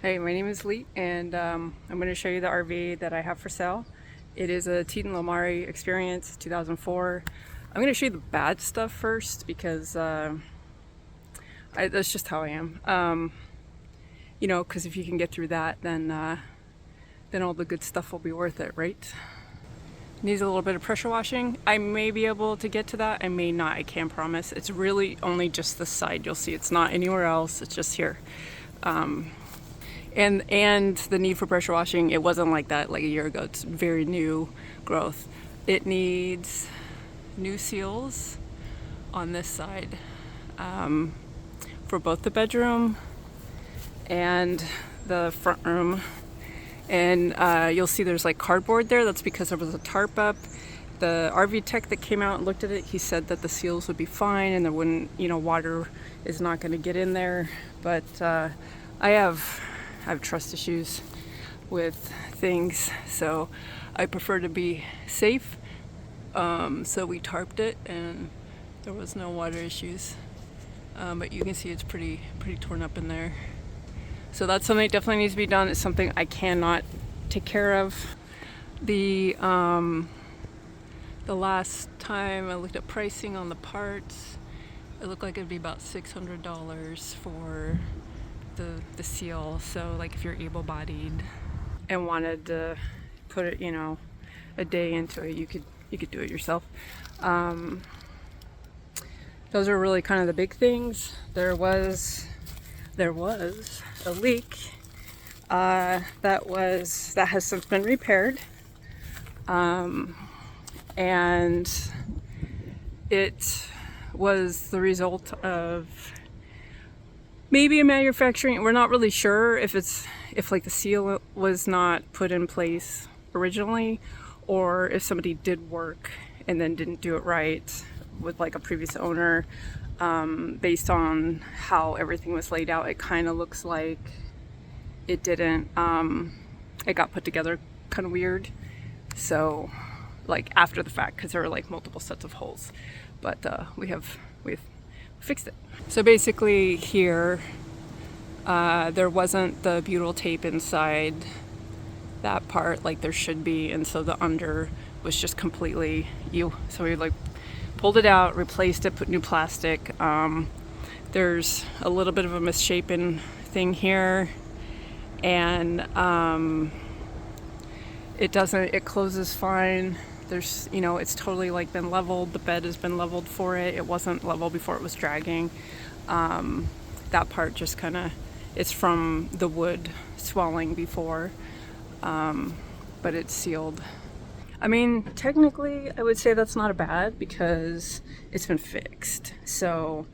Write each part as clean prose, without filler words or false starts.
Hey, my name is Lee, and I'm going to show you the RV that I have for sale. It is a Teton Laramie Experience 2004. I'm going to show you the bad stuff first because that's just how I am. Because if you can get through that, then all the good stuff will be worth it, right? Needs a little bit of pressure washing. I may be able to get to that. I may not. I can't promise. It's really only just this side. You'll see it's not anywhere else. It's just here. And the need for pressure washing, it wasn't like that like a year ago. It's very new growth. It needs new seals on this side for both the bedroom and the front room. And you'll see there's like cardboard there. That's because there was a tarp up. The RV tech that came out and looked at it, he said that the seals would be fine and there wouldn't, water is not going to get in there. But I have trust issues with things, so I prefer to be safe. So we tarped it and there was no water issues. But you can see it's pretty torn up in there. So that's something that definitely needs to be done. It's something I cannot take care of. The last time I looked at pricing on the parts, it looked like it'd be about $600 for the seal. So like if you're able-bodied and wanted to put it, a day into it, you could do it yourself. Those are really kind of the big things. There was a leak that has since been repaired, and it was the result of maybe a manufacturing. We're not really sure if like the seal was not put in place originally, or if somebody did work and then didn't do it right with like a previous owner. Based on how everything was laid out, it kind of looks like it didn't. It got put together kind of weird. So, like after the fact, because there were like multiple sets of holes, but we've fixed it. So basically, here there wasn't the butyl tape inside that part like there should be, and so the under was just completely So we like pulled it out, replaced it, put new plastic. There's a little bit of a misshapen thing here, and it closes fine. There's, it's totally like been leveled. The bed has been leveled for it. It wasn't level before it was dragging. That part just kind of, it's from the wood swelling before, but it's sealed. I mean, technically, I would say that's not a bad because it's been fixed. So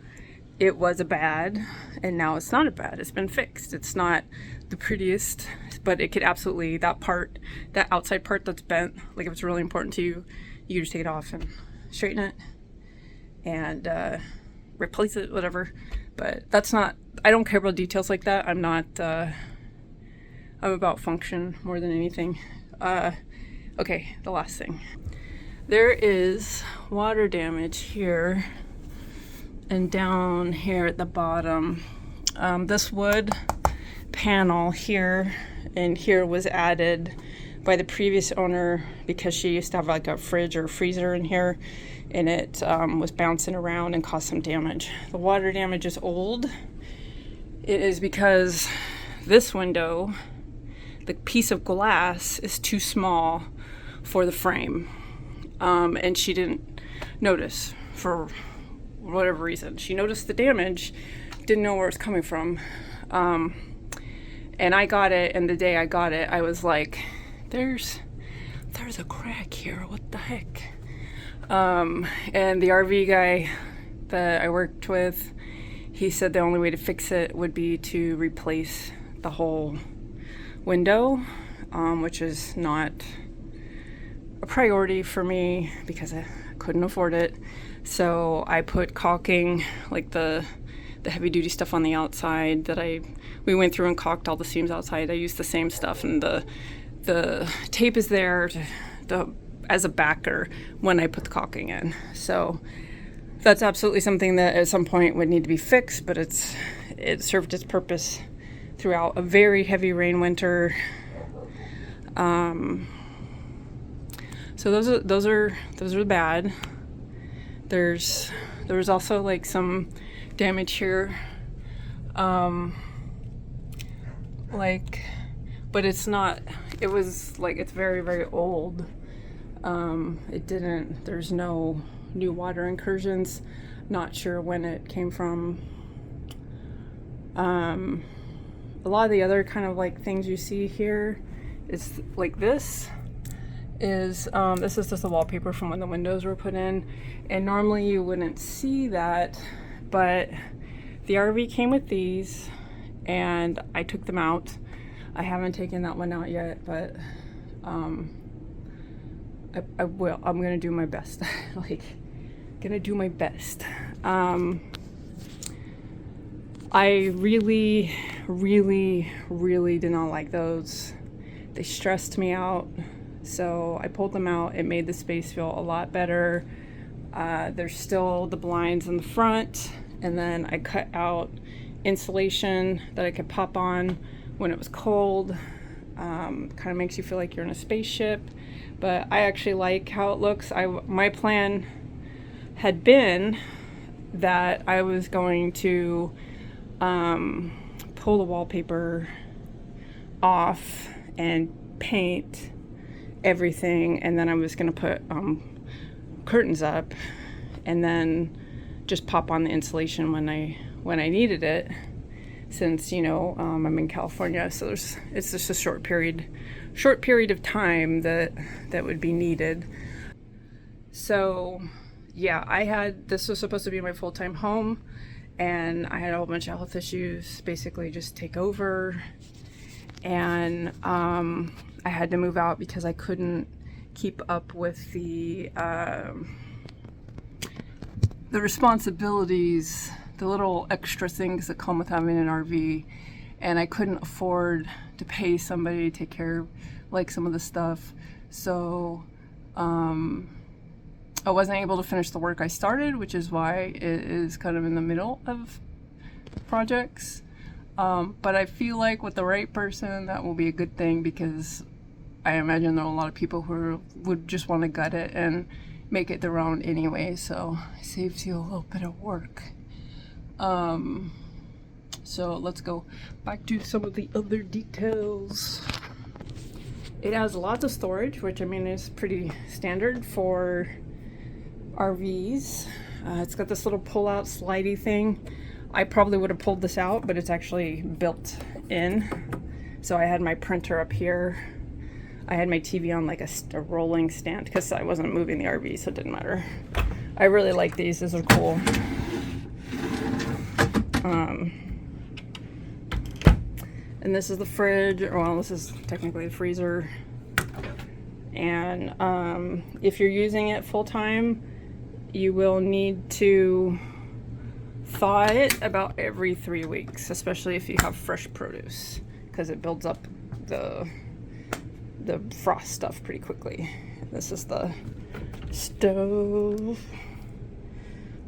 it was a bad, and now it's not a bad. It's been fixed. It's not the prettiest, but it could absolutely, that outside part that's bent, like if it's really important to you, you just take it off and straighten it and replace it, whatever. But that's not, I don't care about details like that. I'm about function more than anything. Okay, the last thing. There is water damage here and down here at the bottom. This wood panel here and here was added by the previous owner because she used to have like a fridge or freezer in here, and it was bouncing around and caused some damage. The water damage is old. It is because this window, the piece of glass, is too small for the frame, and she didn't notice for whatever reason. She noticed the damage, didn't know where it's coming from, and I got it, and the day I got it I was like, there's a crack here, what the heck. And the RV guy that I worked with, he said the only way to fix it would be to replace the whole window, which is not a priority for me because I couldn't afford it. So I put caulking, like the heavy duty stuff on the outside we went through and caulked all the seams outside. I used the same stuff, and the tape is there as a backer when I put the caulking in. So that's absolutely something that at some point would need to be fixed, but it served its purpose throughout a very heavy rain winter. So those are bad. There was also like some damage here, but it's not. It was like it's very, very old. There's no new water incursions. Not sure when it came from. A lot of the other kind of like things you see here is like this is just the wallpaper from when the windows were put in, and normally you wouldn't see that, but the RV came with these and I took them out. I haven't taken that one out yet, but I will. I'm gonna do my best. Like, gonna do my best. I really, really, really did not like those. They stressed me out. So I pulled them out. It made the space feel a lot better. There's still the blinds in the front, and then I cut out insulation that I could pop on when it was cold. Kind of makes you feel like you're in a spaceship, but I actually like how it looks. My plan had been that I was going to pull the wallpaper off and paint everything, and then I was going to put curtains up and then just pop on the insulation when I needed it, since I'm in California, so it's just a short period of time that would be needed. So yeah, this was supposed to be my full-time home, and I had a whole bunch of health issues basically just take over, and I had to move out because I couldn't keep up with the responsibilities, the little extra things that come with having an RV, and I couldn't afford to pay somebody to take care of like some of the stuff. So I wasn't able to finish the work I started, which is why it is kind of in the middle of projects. But I feel like with the right person, that will be a good thing, because I imagine there are a lot of people who would just want to gut it and make it their own anyway, so it saves you a little bit of work. So let's go back to some of the other details. It has lots of storage, which I mean is pretty standard for RVs. It's got this little pull-out slidey thing. I probably would have pulled this out, but it's actually built in. So I had my printer up here. I had my TV on like a rolling stand because I wasn't moving the RV, so it didn't matter. I really like these. These are cool. And this is the fridge. Well, this is technically the freezer. And if you're using it full time, you will need to thaw it about every 3 weeks, especially if you have fresh produce, because it builds up the frost stuff pretty quickly. This is the stove.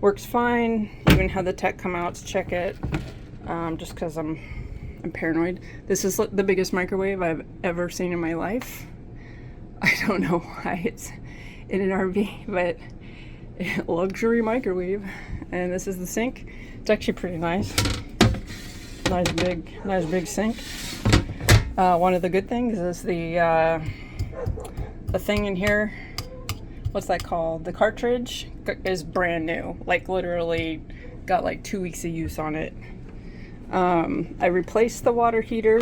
Works fine. Even had the tech come out to check it, just because I'm paranoid. This is the biggest microwave I've ever seen in my life. I don't know why it's in an RV, but luxury microwave. And this is the sink. It's actually pretty nice. Nice big sink. One of the good things is the thing in here. What's that called? The cartridge is brand new. Like literally got like 2 weeks of use on it. I replaced the water heater.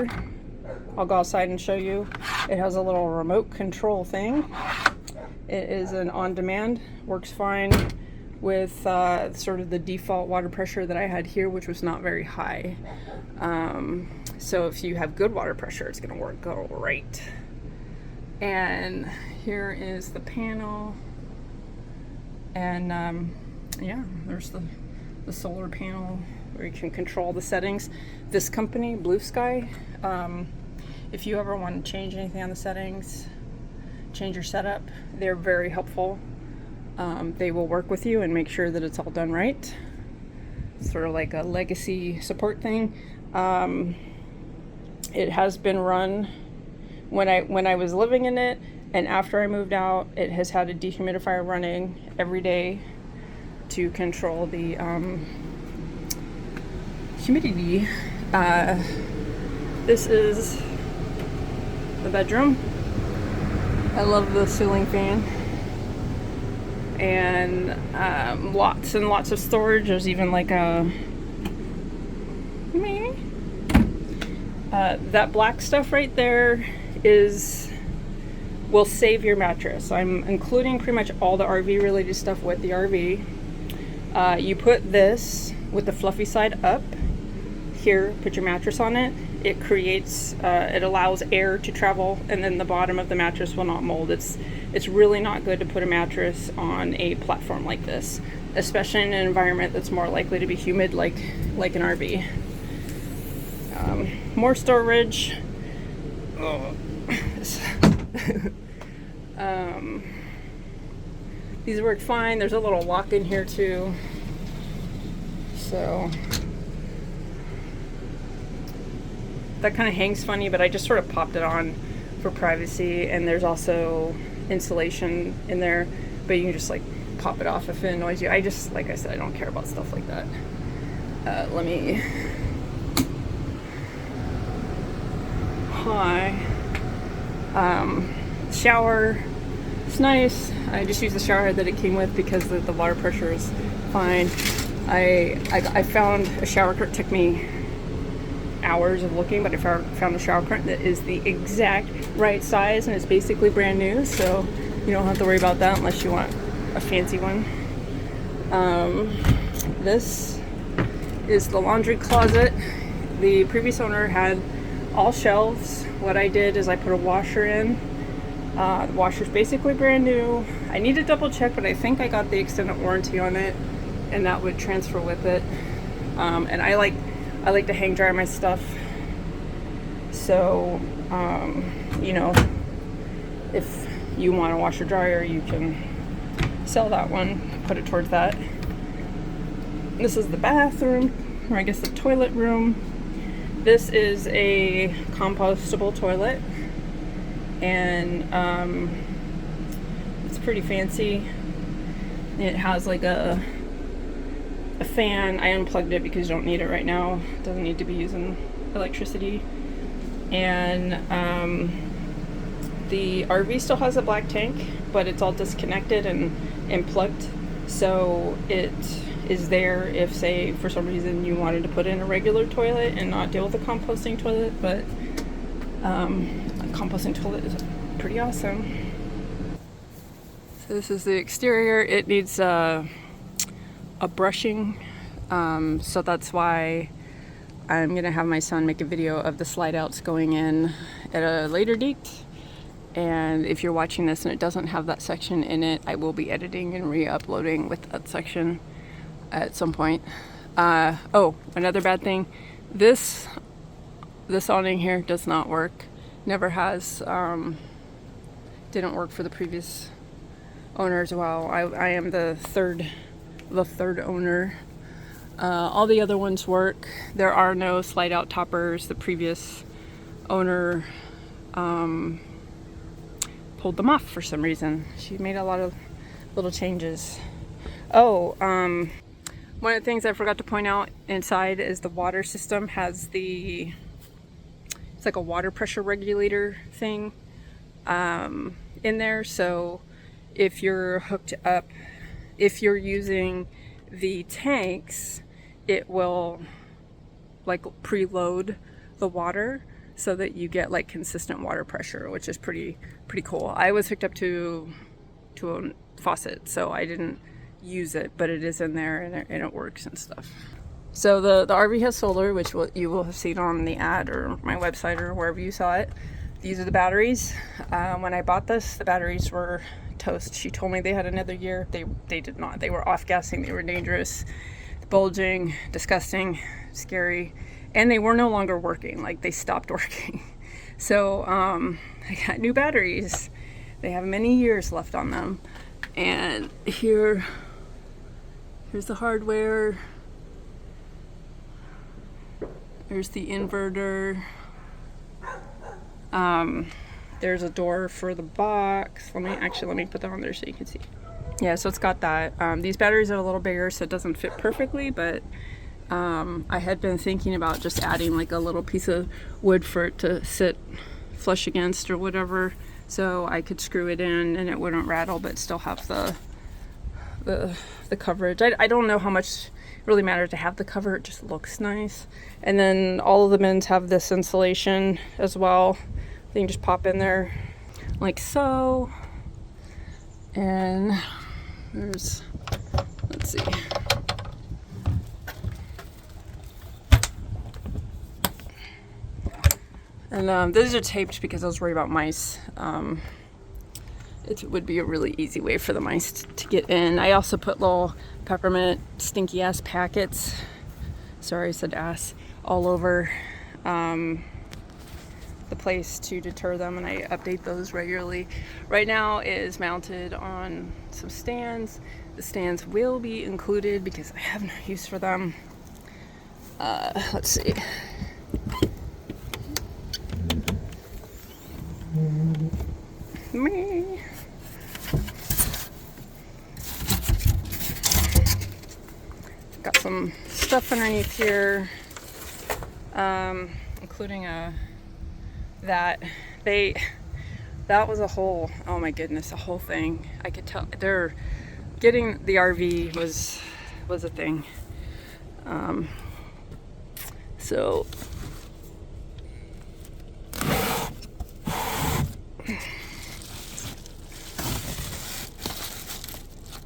I'll go outside and show you. It has a little remote control thing. It is an on-demand, works fine with sort of the default water pressure that I had here, which was not very high. So if you have good water pressure, it's gonna work great. And here is the panel. And yeah, there's the solar panel where you can control the settings. This company, Blue Sky, if you ever want to change anything on the settings, change your setup, they're very helpful. They will work with you and make sure that it's all done right. It's sort of like a legacy support thing. It has been run when I was living in it, and after I moved out, it has had a dehumidifier running every day to control the humidity. This is the bedroom. I love the ceiling fan, and lots and lots of storage. There's even like a that black stuff right there will save your mattress. I'm including pretty much all the RV related stuff with the RV. You put this with the fluffy side up here, put your mattress on it. It creates, it allows air to travel, and then the bottom of the mattress will not mold. It's really not good to put a mattress on a platform like this, especially in an environment that's more likely to be humid like an RV. More storage. These work fine. There's a little lock in here too. So that kind of hangs funny, but I just sort of popped it on for privacy. And there's also insulation in there, but you can just like pop it off if it annoys you. Like I said, I don't care about stuff like that. Let me. Hi. Shower. It's nice. I just used the shower head that it came with because the water pressure is fine. I found a shower curtain. It took me hours of looking, but I found a shower curtain that is the exact right size, and it's basically brand new, so you don't have to worry about that unless you want a fancy one. This is the laundry closet. The previous owner had all shelves. What I did is I put a washer in. The washer's basically brand new. I need to double check, but I think I got the extended warranty on it, and that would transfer with it. And I like to hang dry my stuff. So, you know, if you want a washer dryer, you can sell that one, put it towards that. This is the bathroom, or I guess the toilet room. This is a compostable toilet, and it's pretty fancy. It has like a fan. I unplugged it because you don't need it right now. It doesn't need to be using electricity. And the RV still has a black tank, but it's all disconnected and plugged, so it is there if, say, for some reason you wanted to put in a regular toilet and not deal with a composting toilet. But a composting toilet is pretty awesome. So this is the exterior. It needs a brushing, so that's why I'm gonna have my son make a video of the slide outs going in at a later date. And if you're watching this and it doesn't have that section in it, I will be editing and re-uploading with that section at some point. Oh, another bad thing, this awning here does not work. Never has. Didn't work for the previous owner as well. I am the third owner. All the other ones work. There are no slide out toppers. The previous owner pulled them off for some reason. She made a lot of little changes. Oh, one of the things I forgot to point out inside is the water system has it's like a water pressure regulator thing in there. So if you're hooked up, if you're using the tanks, it will like preload the water so that you get like consistent water pressure, which is pretty cool. I was hooked up to a faucet, so I didn't use it, but it is in there and it works and stuff. So the RV has solar, which you will have seen on the ad or my website or wherever you saw it. These are the batteries. When I bought this, the batteries were toast. She told me they had another year. They did not. They were off-gassing. They were dangerous, bulging, disgusting, scary, and they were no longer working. Like, they stopped working. So I got new batteries. They have many years left on them. And here's the hardware. There's the inverter. There's a door for the box. Let me put that on there so you can see. Yeah, so it's got that. These batteries are a little bigger, so it doesn't fit perfectly, but I had been thinking about just adding like a little piece of wood for it to sit flush against or whatever, so I could screw it in and it wouldn't rattle, but still have the coverage. I don't know how much it really matters to have the cover. It just looks nice. And then all of the bins have this insulation as well. You can just pop in there like so. And there's, let's see. And these are taped because I was worried about mice. It would be a really easy way for the mice to get in. I also put little peppermint stinky ass packets, sorry I said ass, all over the place to deter them, and I update those regularly. Right now it is mounted on some stands. The stands will be included because I have no use for them. Let's see. Me. Got some stuff underneath here, including that was a whole, oh my goodness, a whole thing. I could tell they're getting the RV was a thing. So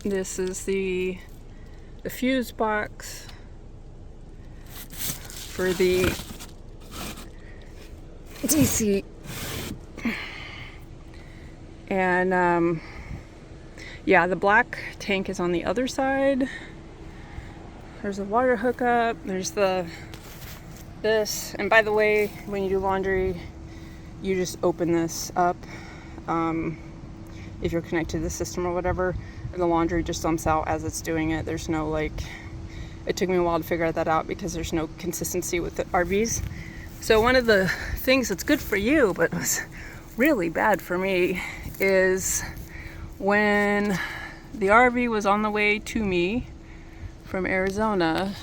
this is the fuse box for the DC, and yeah, the black tank is on the other side. There's a water hookup, there's this, and by the way, when you do laundry, you just open this up if you're connected to the system or whatever, and the laundry just dumps out as it's doing it. There's no, like, it took me a while to figure that out because there's no consistency with the RVs. So one of the things that's good for you but was really bad for me is when the RV was on the way to me from Arizona,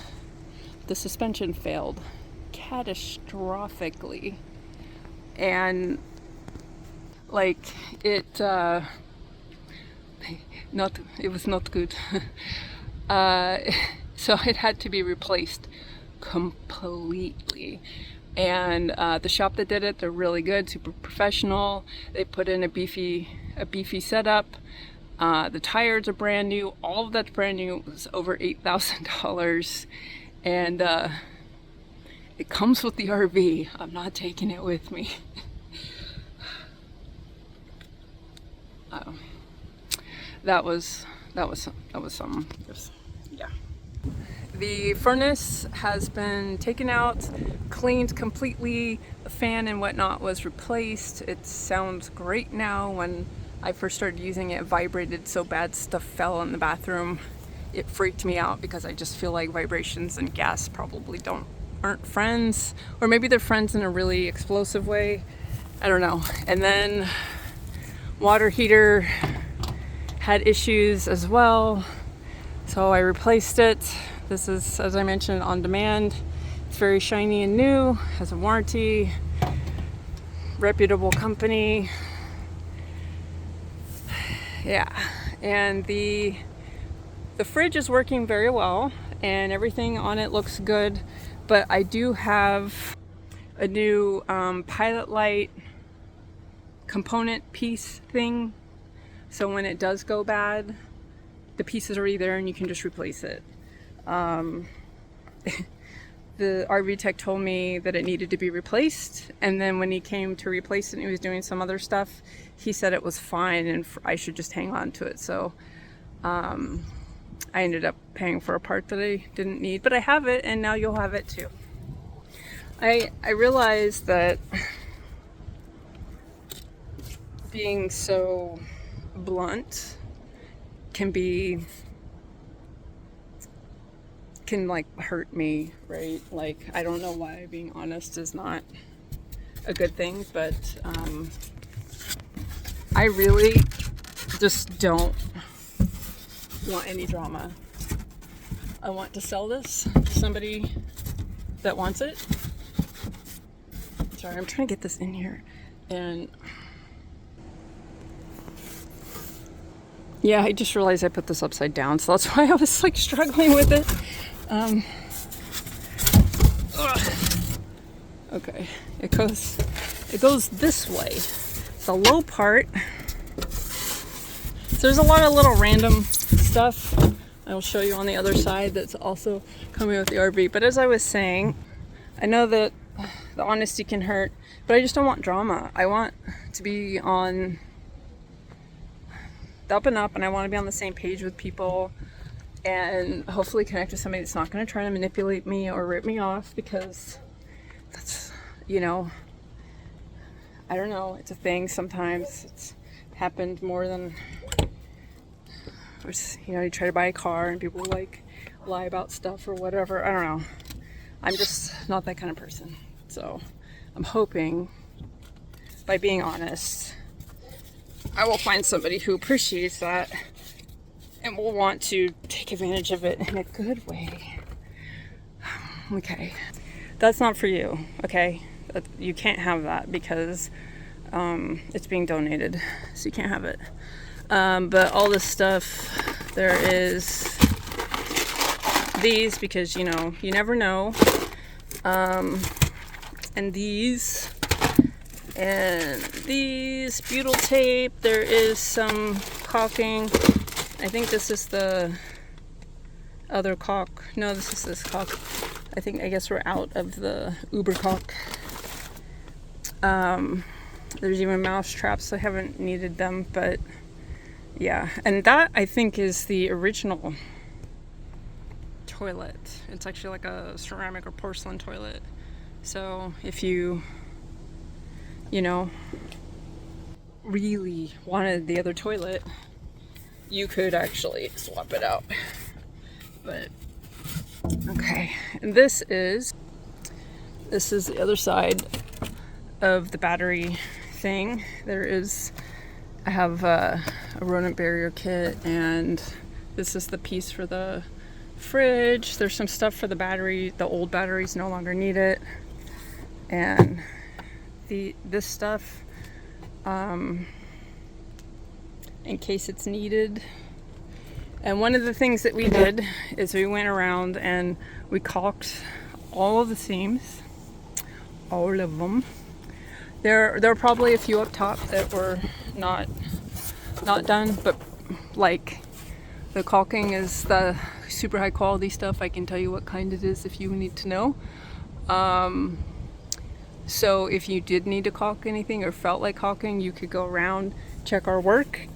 the suspension failed catastrophically, and like it was not good. So it had to be replaced completely. And the shop that did it, they're really good, super professional. They put in a beefy setup. The tires are brand new. All of that's brand new. It was over $8,000, and it comes with the RV. I'm not taking it with me. That was some. Yeah. The furnace has been taken out, cleaned completely. The fan and whatnot was replaced. It sounds great now. When I first started using it, it vibrated so bad stuff fell in the bathroom. It freaked me out because I just feel like vibrations and gas probably aren't friends, or maybe they're friends in a really explosive way. I don't know. And then water heater had issues as well, so I replaced it. This is, as I mentioned, on demand. It's very shiny and new, has a warranty, reputable company. Yeah, and the fridge is working very well and everything on it looks good, but I do have a new pilot light component piece thing, so when it does go bad, the piece is already there and you can just replace it. The RV tech told me that it needed to be replaced, and then when he came to replace it and he was doing some other stuff, he said it was fine and I should just hang on to it. So I ended up paying for a part that I didn't need, but I have it, and now you'll have it too. I realized that being so blunt can like hurt me, right? Like, I don't know why being honest is not a good thing, but I really just don't want any drama. I want to sell this to somebody that wants it. Sorry, I'm trying to get this in here. And yeah, I just realized I put this upside down, so that's why I was like struggling with it. Okay, it goes this way. The low part. So there's a lot of little random stuff I will show you on the other side that's also coming with the RV. But as I was saying, I know that the honesty can hurt, but I just don't want drama. I want to be on the up and up, and I want to be on the same page with people and hopefully connect with somebody that's not going to try to manipulate me or rip me off, because that's, you know, I don't know, it's a thing sometimes. It's happened more than, you know, you try to buy a car and people like lie about stuff or whatever. I don't know. I'm just not that kind of person. So I'm hoping by being honest, I will find somebody who appreciates that and will want to take advantage of it in a good way. Okay. That's not for you, okay? You can't have that because it's being donated, so you can't have it. But all this stuff, there is these, because, you know, you never know. And these butyl tape. There is some caulking. I think this is the other caulk. No, this is this caulk. I guess we're out of the Uber caulk. There's even mouse traps. I haven't needed them, but yeah. And that, I think, is the original toilet. It's actually like a ceramic or porcelain toilet. So if you know, really wanted the other toilet, you could actually swap it out. But okay, and this is the other side of the battery thing. I have a rodent barrier kit, and this is the piece for the fridge. There's some stuff for the battery. The old batteries no longer need it, and this stuff in case it's needed. And one of the things that we did is we went around and we caulked all of the seams, all of them. There are probably a few up top that were not done, but like the caulking is the super high quality stuff. I can tell you what kind it is if you need to know. So if you did need to caulk anything or felt like caulking, you could go around, check our work,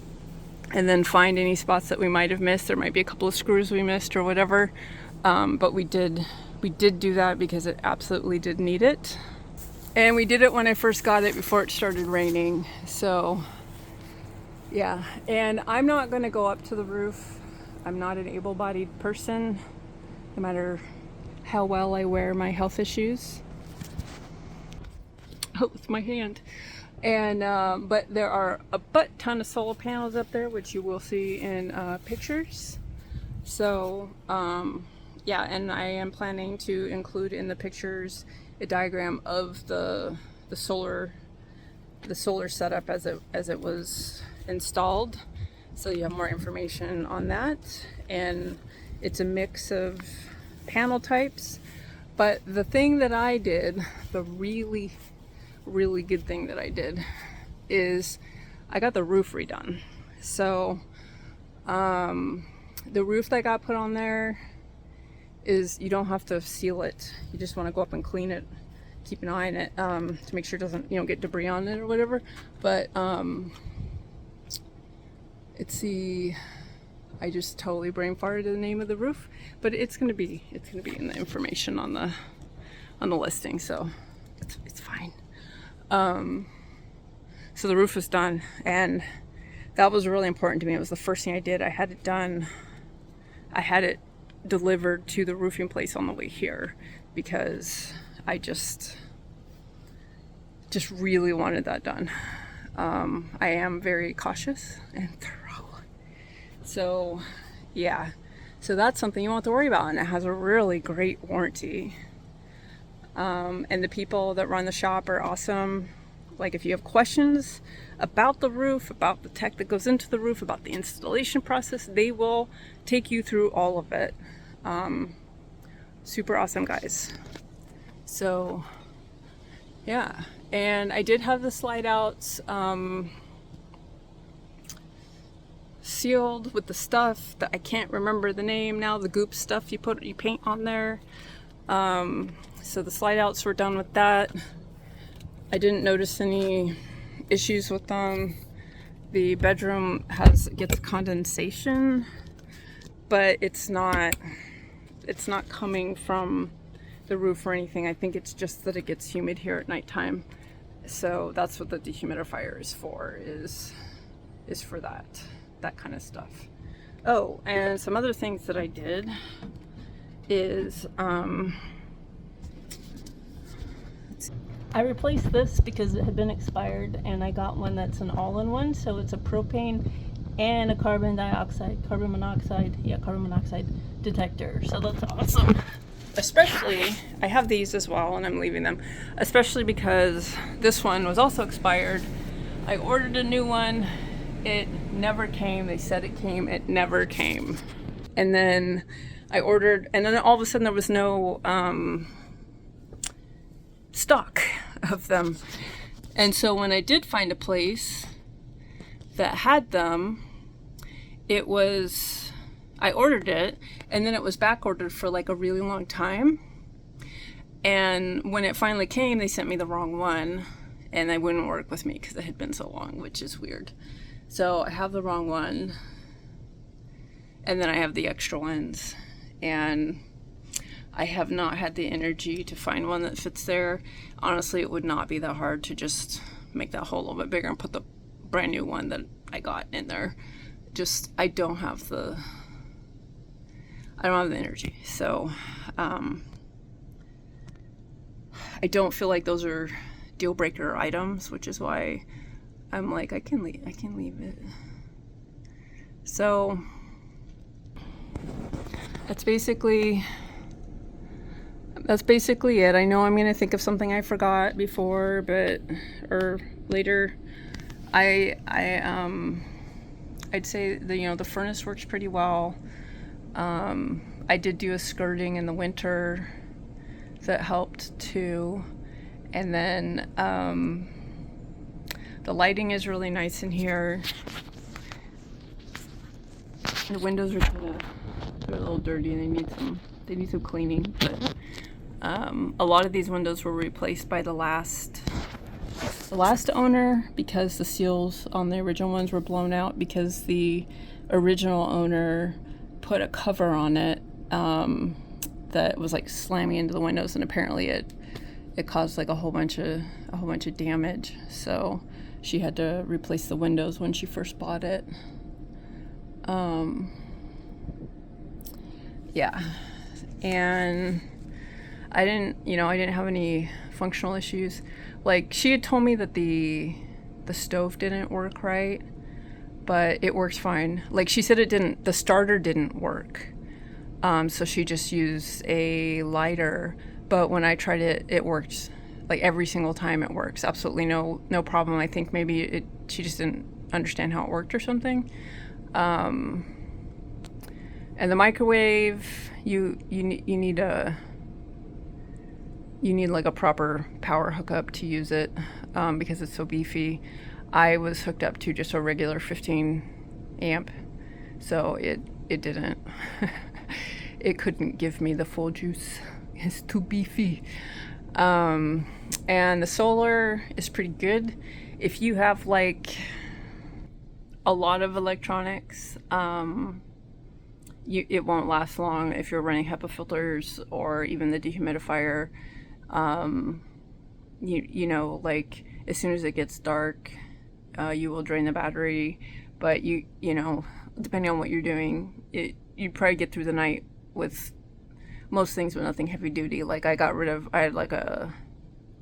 and then find any spots that we might have missed. There might be a couple of screws we missed or whatever, but we did do that because it absolutely did need it. And we did it when I first got it before it started raining. So yeah, and I'm not going to go up to the roof. I'm not an able-bodied person, no matter how well I wear my health issues. Oh, it's my hand. And but there are a butt ton of solar panels up there, which you will see in pictures. So yeah, and I am planning to include in the pictures a diagram of the solar setup as it was installed, so you have more information on that. And it's a mix of panel types, but the thing that I did, the really good thing that I did, is I got the roof redone. So the roof that got put on there is, you don't have to seal it. You just want to go up and clean it, keep an eye on it to make sure it doesn't, get debris on it or whatever. But I just totally brain farted the name of the roof, but it's gonna be in the information on the listing, so it's fine. So the roof was done, and that was really important to me. It was the first thing I did. I had it done. I had it delivered to the roofing place on the way here, because I just really wanted that done. I am very cautious and thorough. So yeah, so that's something you won't have to worry about, and it has a really great warranty. And the people that run the shop are awesome. Like if you have questions about the roof, about the tech that goes into the roof, about the installation process, they will take you through all of it. Super awesome guys. So yeah, and I did have the slide outs sealed with the stuff that I can't remember the name now, the goop stuff you paint on there. So the slide outs were done with that. I didn't notice any issues with them. The bedroom gets condensation, but it's not coming from the roof or anything. I think it's just that it gets humid here at nighttime. So that's what the dehumidifier is for, is for that kind of stuff. Oh, and some other things that I did is I replaced this because it had been expired, and I got one that's an all-in-one, so it's a propane and a carbon monoxide detector. So that's awesome. Especially, I have these as well, and I'm leaving them, especially because this one was also expired. I ordered a new one. It never came. They said it came. It never came. And then I ordered, and then all of a sudden there was no stock of them. And so when I did find a place that had them, I ordered it, and then it was back ordered for like a really long time. And when it finally came, they sent me the wrong one, and they wouldn't work with me because it had been so long, which is weird. So I have the wrong one, and then I have the extra ones, and I have not had the energy to find one that fits there. Honestly, it would not be that hard to just make that hole a little bit bigger and put the brand new one that I got in there. Just, I don't have the energy. So, I don't feel like those are deal breaker items, which is why I'm like, I can leave it. So that's basically it. I know I'm gonna think of something I forgot before, or later. I'd say the furnace works pretty well. I did do a skirting in the winter that helped too, and then the lighting is really nice in here. The windows are they're a little dirty and they need some cleaning, but a lot of these windows were replaced by the last owner because the seals on the original ones were blown out because the original owner put a cover on it that was like slamming into the windows, and apparently it caused like a whole bunch of damage. So she had to replace the windows when she first bought it. Yeah, and I didn't have any functional issues. Like, she had told me that the stove didn't work right, but it works fine. Like, she said the starter didn't work. So she just used a lighter, but when I tried it, it worked. Like, every single time it works. Absolutely no problem. I think maybe she just didn't understand how it worked or something. And the microwave, you need like a proper power hookup to use it, because it's so beefy. I was hooked up to just a regular 15 amp, so it didn't it couldn't give me the full juice. It's too beefy. And the solar is pretty good. If you have like a lot of electronics, it won't last long if you're running HEPA filters or even the dehumidifier. Like, as soon as it gets dark, you will drain the battery, but depending on what you're doing, you'd probably get through the night with most things, but nothing heavy duty. Like, I had like a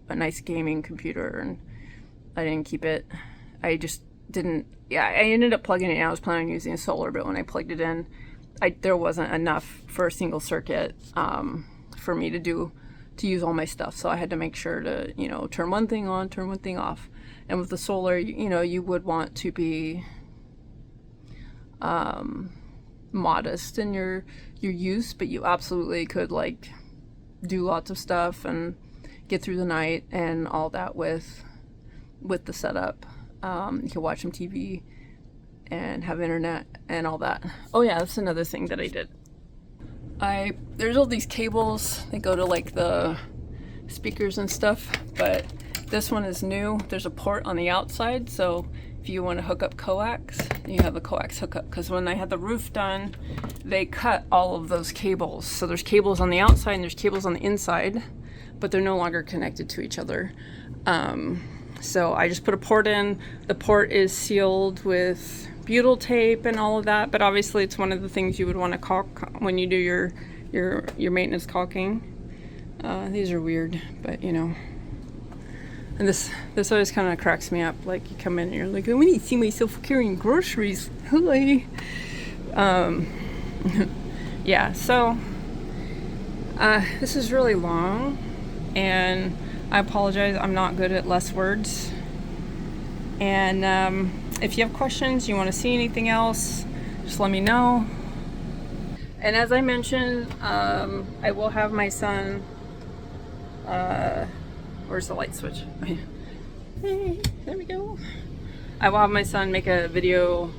a nice gaming computer, and I didn't keep it. I just didn't. Yeah, I ended up plugging it in. I was planning on using solar, but when I plugged it in, there wasn't enough for a single circuit for me to use all my stuff. So I had to make sure to, you know, turn one thing on, turn one thing off. And with the solar, you know, you would want to be modest in your use, but you absolutely could like do lots of stuff and get through the night and all that with the setup. You can watch some TV and have internet and all that. Oh yeah, that's another thing that I did. There's all these cables that go to like the speakers and stuff, but this one is new. There's a port on the outside, so if you want to hook up coax, you have the coax hookup, because when I had the roof done, they cut all of those cables. So there's cables on the outside and there's cables on the inside, but they're no longer connected to each other. So I just put a port in. The port is sealed with butyl tape and all of that, but obviously it's one of the things you would want to caulk when you do your maintenance caulking. These are weird, but you know. And this always kind of cracks me up. Like you come in and you're like, I want to see myself carrying groceries. Hi. Yeah. So this is really long, and I apologize. I'm not good at less words. And if you have questions, you want to see anything else, just let me know. And as I mentioned, I will have my son. Where's the light switch? Hey, there we go. I will have my son make a video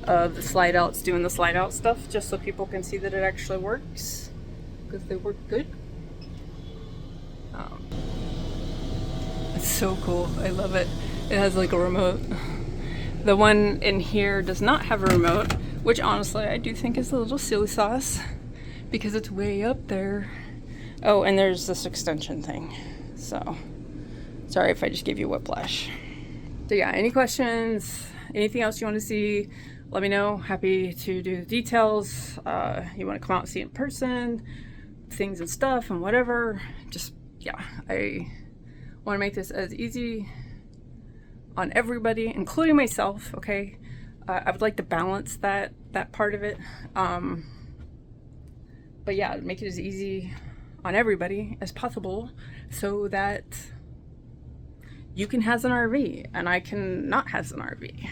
of the slide outs, doing the slide out stuff, just so people can see that it actually works, because they work good. It's so cool. I love it. It has like a remote. The one in here does not have a remote, which honestly I do think is a little silly sauce, because it's way up there. Oh, and there's this extension thing. So, sorry if I just gave you whiplash. So yeah, any questions, anything else you want to see, let me know. Happy to do the details. You want to come out and see it in person, things and stuff and whatever. Just, yeah, I want to make this as easy on everybody, including myself, okay? I would like to balance that part of it. But yeah, make it as easy on everybody as possible, so that you can has an RV and I can not has an RV.